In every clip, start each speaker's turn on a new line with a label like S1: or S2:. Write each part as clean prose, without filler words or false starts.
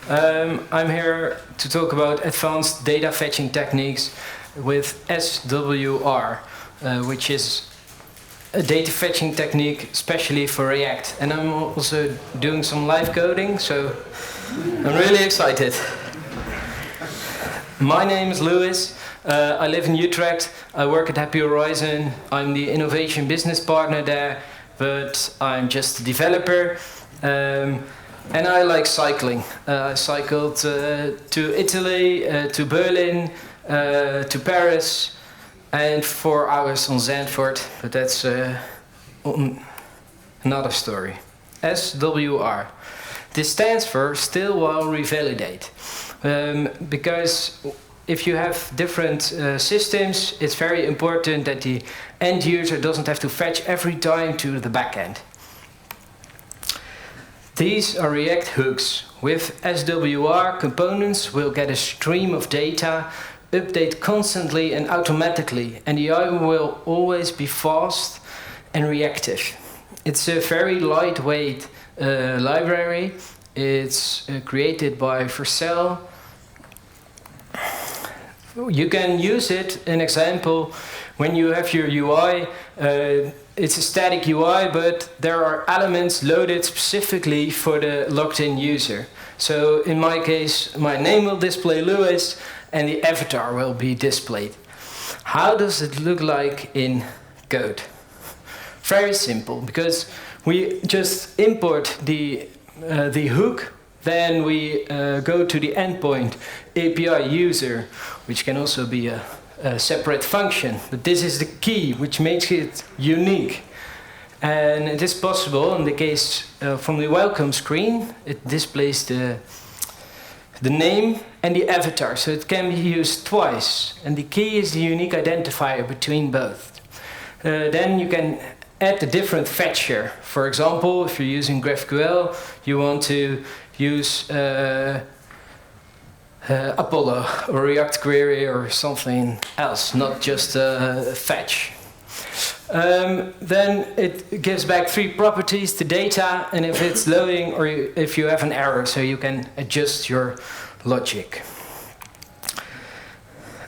S1: I'm here to talk about advanced data fetching techniques with SWR, which is a data fetching technique especially for React. And I'm also doing some live coding, so I'm really excited. My name is Lewis. I live in Utrecht. I work at Happy Horizon. I'm the innovation business partner there, but I'm just a developer. And I like cycling. I cycled to Italy, to Berlin, to Paris, and 4 hours on Zandvoort, but that's another story. SWR. This stands for Still While Revalidate. Because if you have different systems, it's very important that the end user doesn't have to fetch every time to the backend. These are React hooks. With SWR, components will get a stream of data, update constantly and automatically, and the UI will always be fast and reactive. It's a very lightweight library. It's created by Vercel. You can use it, an example, when you have your UI. It's a static UI, but there are elements loaded specifically for the logged-in user. So in my case, my name will display Lewis, and the avatar will be displayed. How does it look like in code? Very simple, because we just import the hook, then we go to the endpoint API user, which can also be a separate function, but this is the key which makes it unique. And it is possible in the case from the welcome screen, it displays the name and the avatar, so it can be used twice, and the key is the unique identifier between both. Then you can add a different fetcher. For example, if you're using GraphQL, you want to use Apollo or React Query or something else, not just fetch. Then it gives back 3 properties to data, and if it's loading or if you have an error, so you can adjust your logic.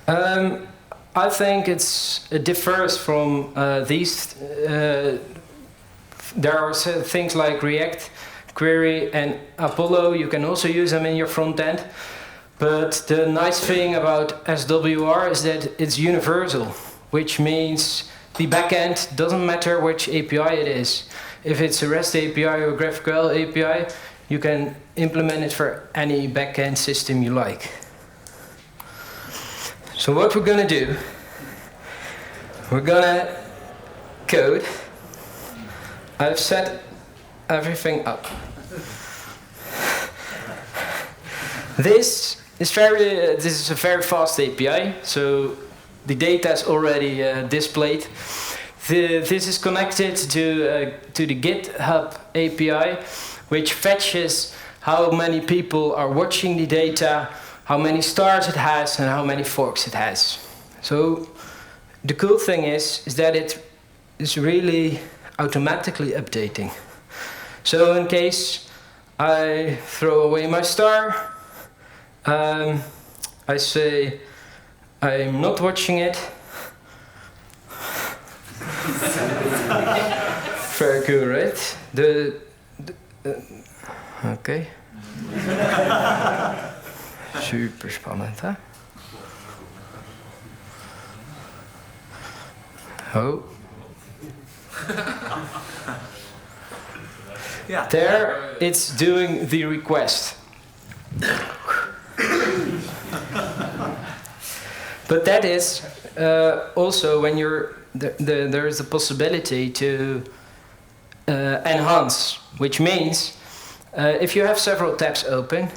S1: I think it differs from these. There are things like React Query and Apollo. You can also use them in your front end. But the nice thing about SWR is that it's universal, which means the backend doesn't matter which API it is. If it's a REST API or GraphQL API, you can implement it for any backend system you like. So what we're gonna do, we're gonna code. I've set everything up. This is a very fast API, so the data is already displayed. This is connected to the GitHub API, which fetches how many people are watching the data, how many stars it has, and how many forks it has. So the cool thing is that it is really automatically updating. So in case I throw away my star, I say I'm not watching it. Very cool, right? Okay. Super spannend, hè? Oh. There, it's doing the request. But that is also when there is a possibility to enhance, which means if you have several tabs open,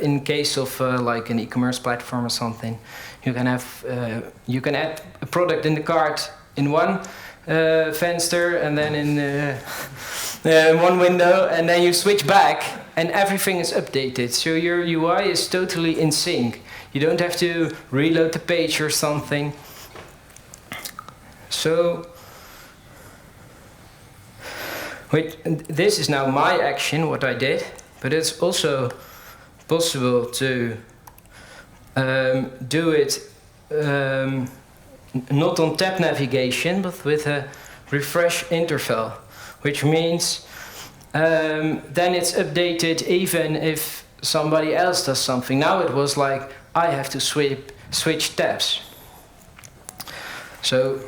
S1: in case of like an e-commerce platform or something, you can add a product in the cart in one venster and then in one window, and then you switch back and everything is updated. So your UI is totally in sync. You don't have to reload the page or something. So this is now my action, what I did, but it's also possible to do it not on tab navigation, but with a refresh interval, which means then it's updated even if somebody else does something. Now it was like I have to switch tabs. So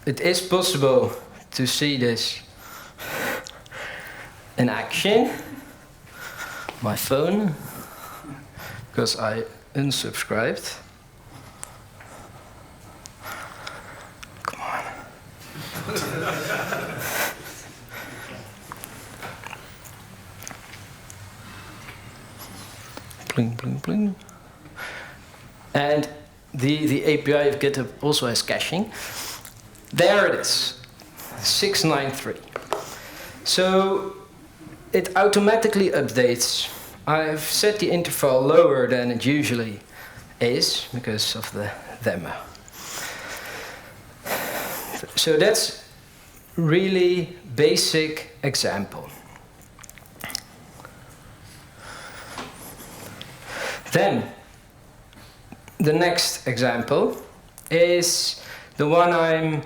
S1: it is possible to see this in action. My phone, because I unsubscribed. Come on. Bling, bling, bling. And the API of GitHub also has caching. There it is, 693. So it automatically updates. I've set the interval lower than it usually is because of the demo. So that's really basic example. Then the next example is the one I'm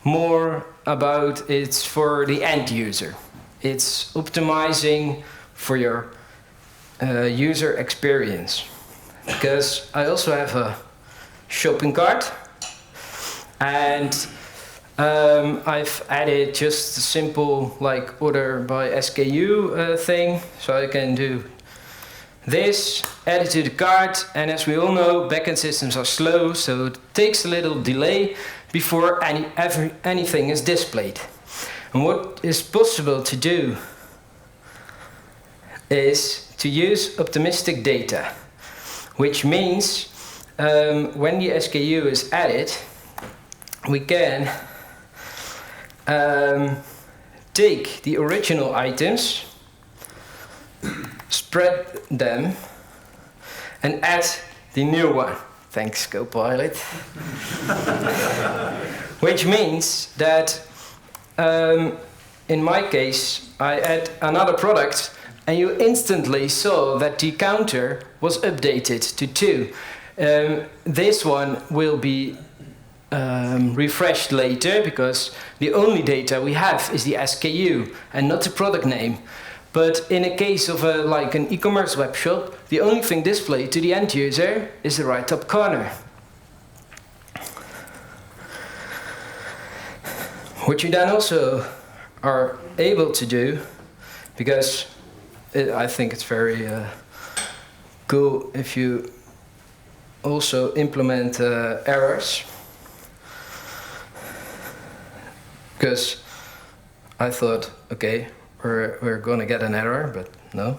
S1: more about. It's for the end user. It's optimizing for your user experience. Because I also have a shopping cart, and I've added just a simple like order by SKU thing, so I can do this, add it to the cart, and as we all know, backend systems are slow, so it takes a little delay before anything is displayed. And what is possible to do is to use optimistic data, which means when the SKU is added, we can take the original items, spread them, and add the new one. Thanks, Copilot. Which means that in my case, I add another product, and you instantly saw that the counter was updated to 2. This one will be refreshed later, because the only data we have is the SKU and not the product name. But in a case of like an e-commerce web shop, the only thing displayed to the end user is the right top corner. What you then also are able to do, because I think it's very cool if you also implement errors. Because I thought, okay, we're gonna get an error, but no.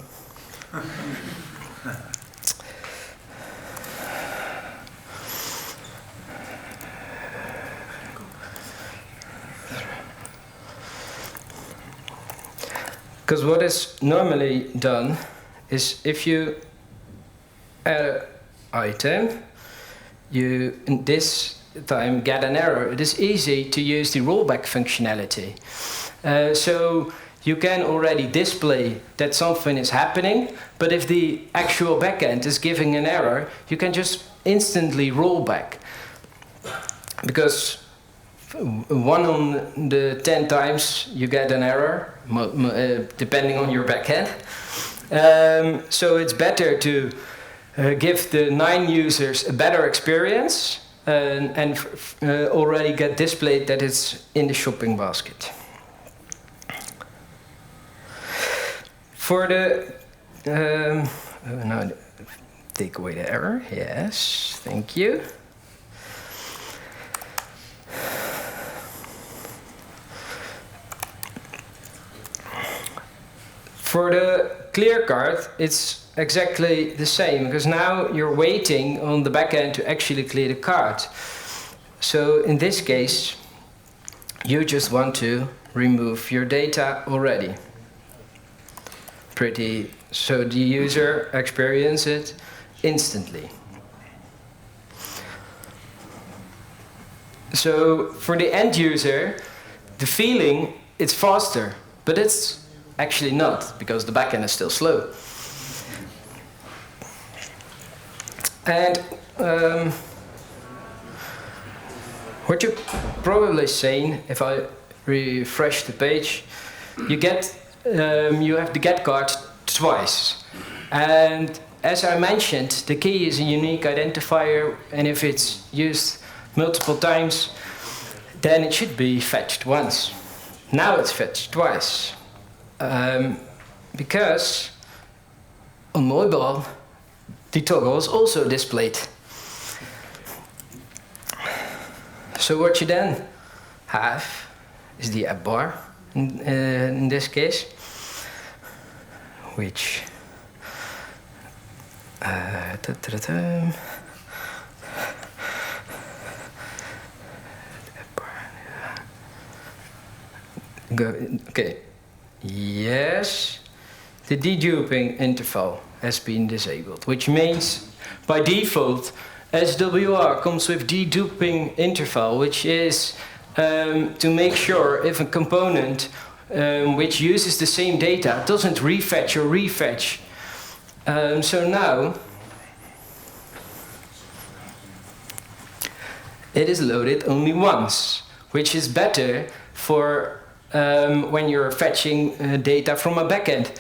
S1: Because what is normally done is if you add an item, you in this time get an error. It is easy to use the rollback functionality. So you can already display that something is happening, but if the actual backend is giving an error, you can just instantly roll back. Because 1 on the 10 times you get an error, depending on your backend. So it's better to give the 9 users a better experience and already get displayed that it's in the shopping basket. For the now take away the error. Yes, thank you. For the clear card, it's exactly the same, because now you're waiting on the backend to actually clear the card. So in this case, you just want to remove your data already. So the user experiences it instantly. So for the end user, the feeling it's faster, but it's actually not, because the backend is still slow. And what you're probably saying, if I refresh the page, you have the get card twice. And as I mentioned, the key is a unique identifier, and if it's used multiple times, then it should be fetched once. Now it's fetched twice. Because on mobile, the toggle is also displayed. So what you then have is the app bar, in this case, which okay. Yes, the deduping interval has been disabled, which means by default SWR comes with deduping interval, which is to make sure if a component which uses the same data doesn't refetch or refetch. So now it is loaded only once, which is better for when you're fetching data from a backend,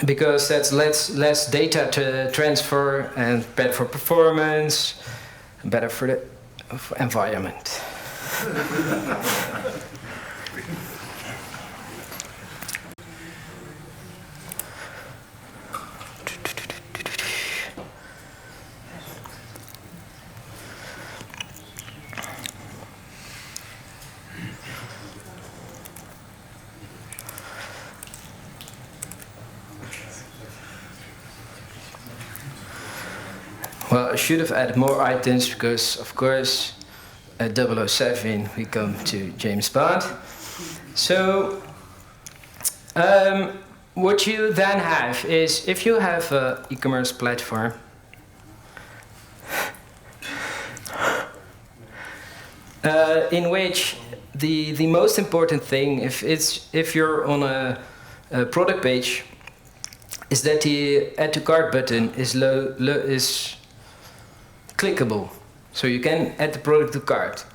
S1: because that's less data to transfer and better for performance, better for the environment. Well, I should have added more items because, of course, at 007 we come to James Bond. So, what you then have is, if you have an e-commerce platform, in which the most important thing, if you're on a product page, is that the add to cart button is clickable, so you can add the product to cart,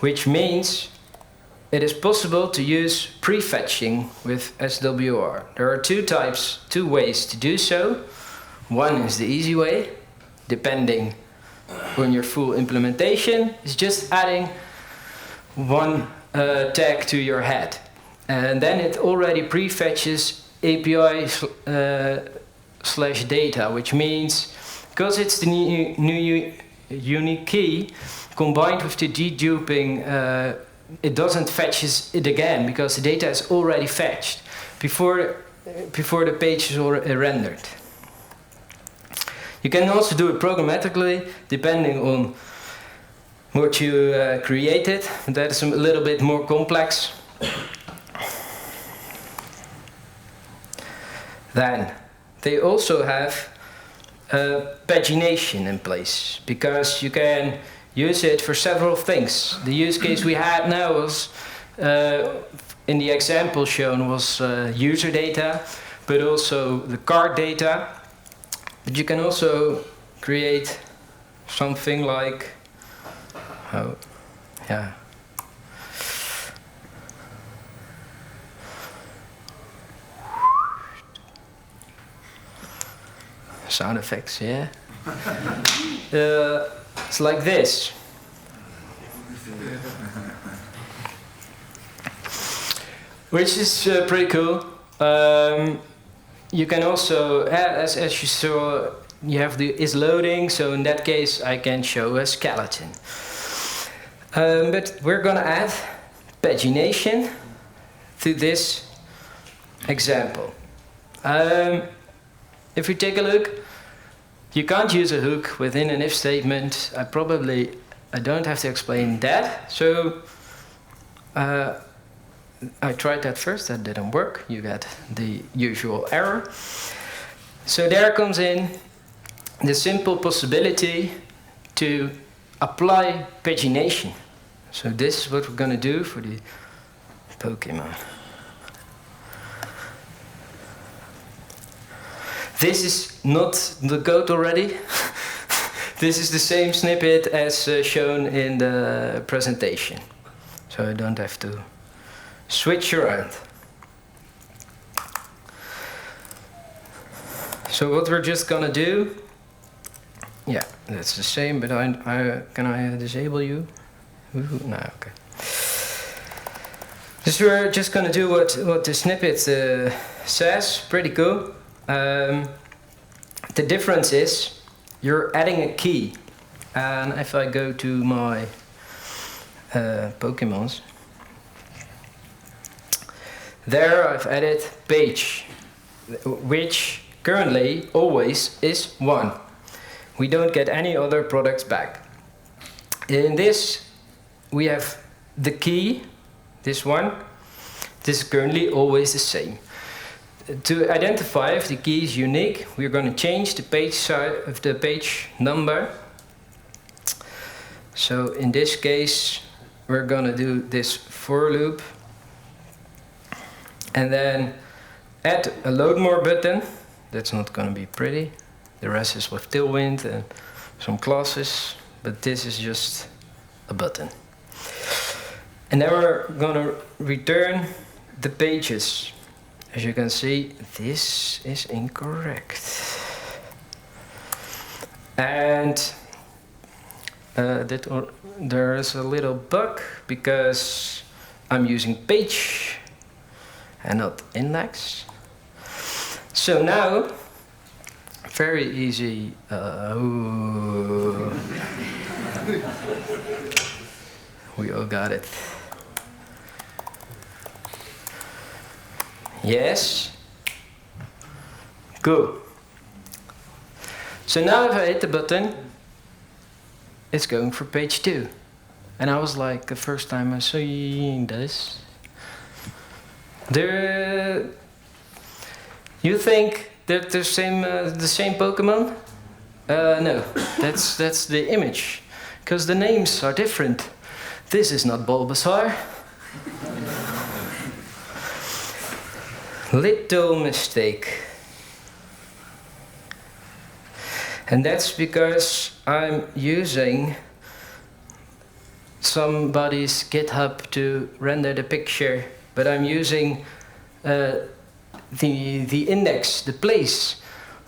S1: which means it is possible to use prefetching with SWR. There are two ways to do so. One is the easy way, depending on your full implementation, is just adding one tag to your head, and then it already prefetches API / data, which means, because it's the new unique key combined with the deduping, it doesn't fetch it again because the data is already fetched before the page is already rendered. You can also do it programmatically depending on what you created. That is a little bit more complex. Then they also have pagination in place, because you can use it for several things. The use case we had now was, in the example shown, was user data, but also the cart data. But you can also create something like, sound effects, yeah. It's like this. Which is pretty cool. You can also, as you saw, you have the is loading, so in that case I can show a skeleton. But we're gonna add pagination to this example. If you take a look, you can't use a hook within an if statement. I don't have to explain that. So I tried that first, that didn't work. You get the usual error. So there comes in the simple possibility to apply pagination. So this is what we're going to do for the Pokemon. This is not the code already. This is the same snippet as shown in the presentation. So I don't have to switch around. So what we're just gonna do, yeah, that's the same, but can I disable you? Ooh, no, okay. So we're just gonna do what the snippet says, pretty cool. The difference is you're adding a key, and if I go to my Pokemons, there I've added page, which currently always is 1. We don't get any other products back. In this we have the key, this one. This is currently always the same. To identify if the key is unique, we're going to change the page size of the page number. So in this case we're going to do this for loop and then add a load more button. That's not going to be pretty. The rest is with tailwind and some classes, but this is just a button. And then we're going to return the pages. As you can see, this is incorrect. And there is a little bug because I'm using page and not index. So now, very easy. We all got it. Yes. Good. So now if I hit the button, it's going for page 2. And I was like, the first time I saw this. You think they're the same Pokemon? No, that's the image, because the names are different. This is not Bulbasaur. Little mistake. And that's because I'm using somebody's GitHub to render the picture, but I'm using the index, the place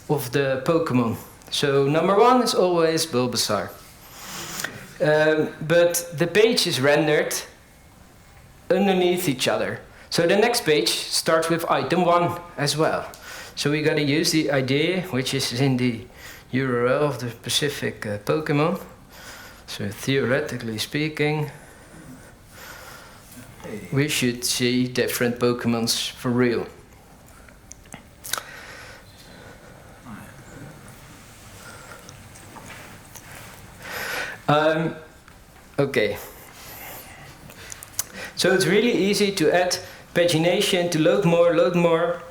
S1: of the Pokemon. So number 1 is always Bulbasaur. But the page is rendered underneath each other. So the next page starts with item 1 as well. So we gotta use the ID, which is in the URL of the specific Pokemon. So theoretically speaking, we should see different Pokemons for real. Okay. So it's really easy to add pagination, to load more, load more.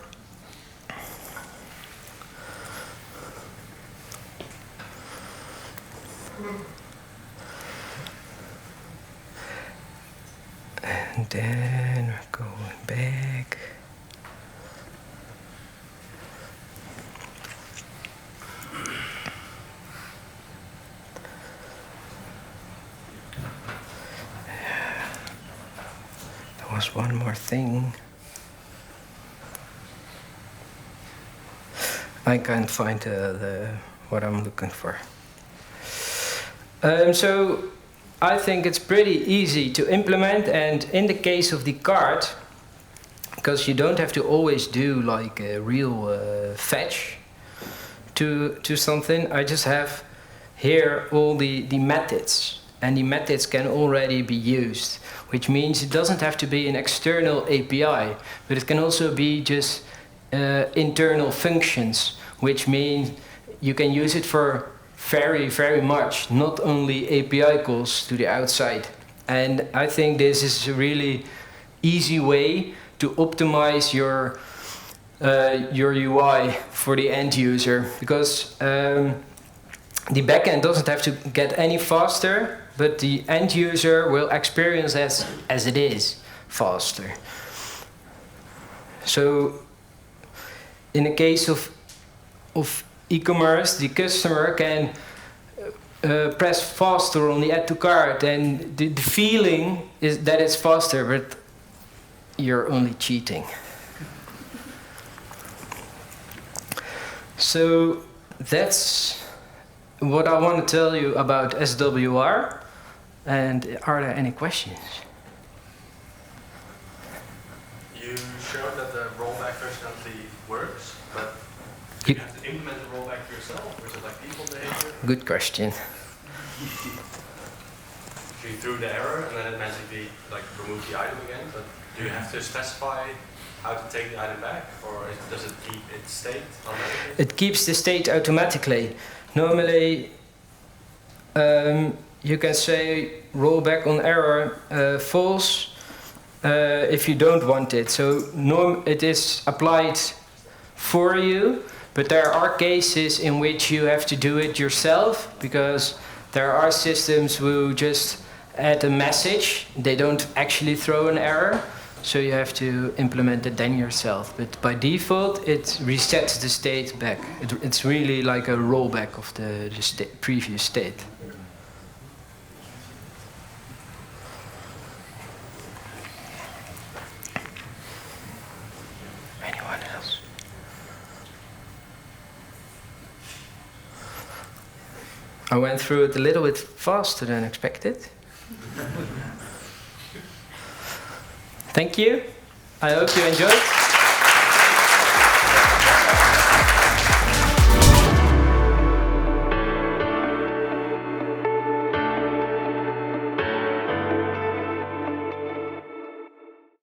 S1: And then we're going back. There was one more thing. I can't find what I'm looking for. So I think it's pretty easy to implement, and in the case of the card, because you don't have to always do like a real fetch to something, I just have here all the methods, and the methods can already be used, which means it doesn't have to be an external API, but it can also be just internal functions, which means you can use it for very much, not only API calls to the outside. And I think this is a really easy way to optimize your UI for the end user, because the backend doesn't have to get any faster, but the end user will experience as it is faster. So in the case of of e-commerce, the customer can press faster on the add to cart, and the feeling is that it's faster, but you're only cheating. So that's what I want to tell you about SWR. And are there any questions?
S2: You showed that the rollback functionality works, but you have to implement the rollback yourself, or is it like default behavior?
S1: Good question.
S2: You threw the error and then it magically like removed the item again, but do you have to specify how to take the item back, or does it keep its state automatically?
S1: It keeps the state automatically. Normally, you can say rollback on error false if you don't want it. So it is applied for you, but there are cases in which you have to do it yourself, because there are systems who just add a message. They don't actually throw an error. So you have to implement it then yourself. But by default, it resets the state back. It's really like a rollback of the previous state. Anyone else? I went through it a little bit faster than expected. Thank you. I hope you enjoyed.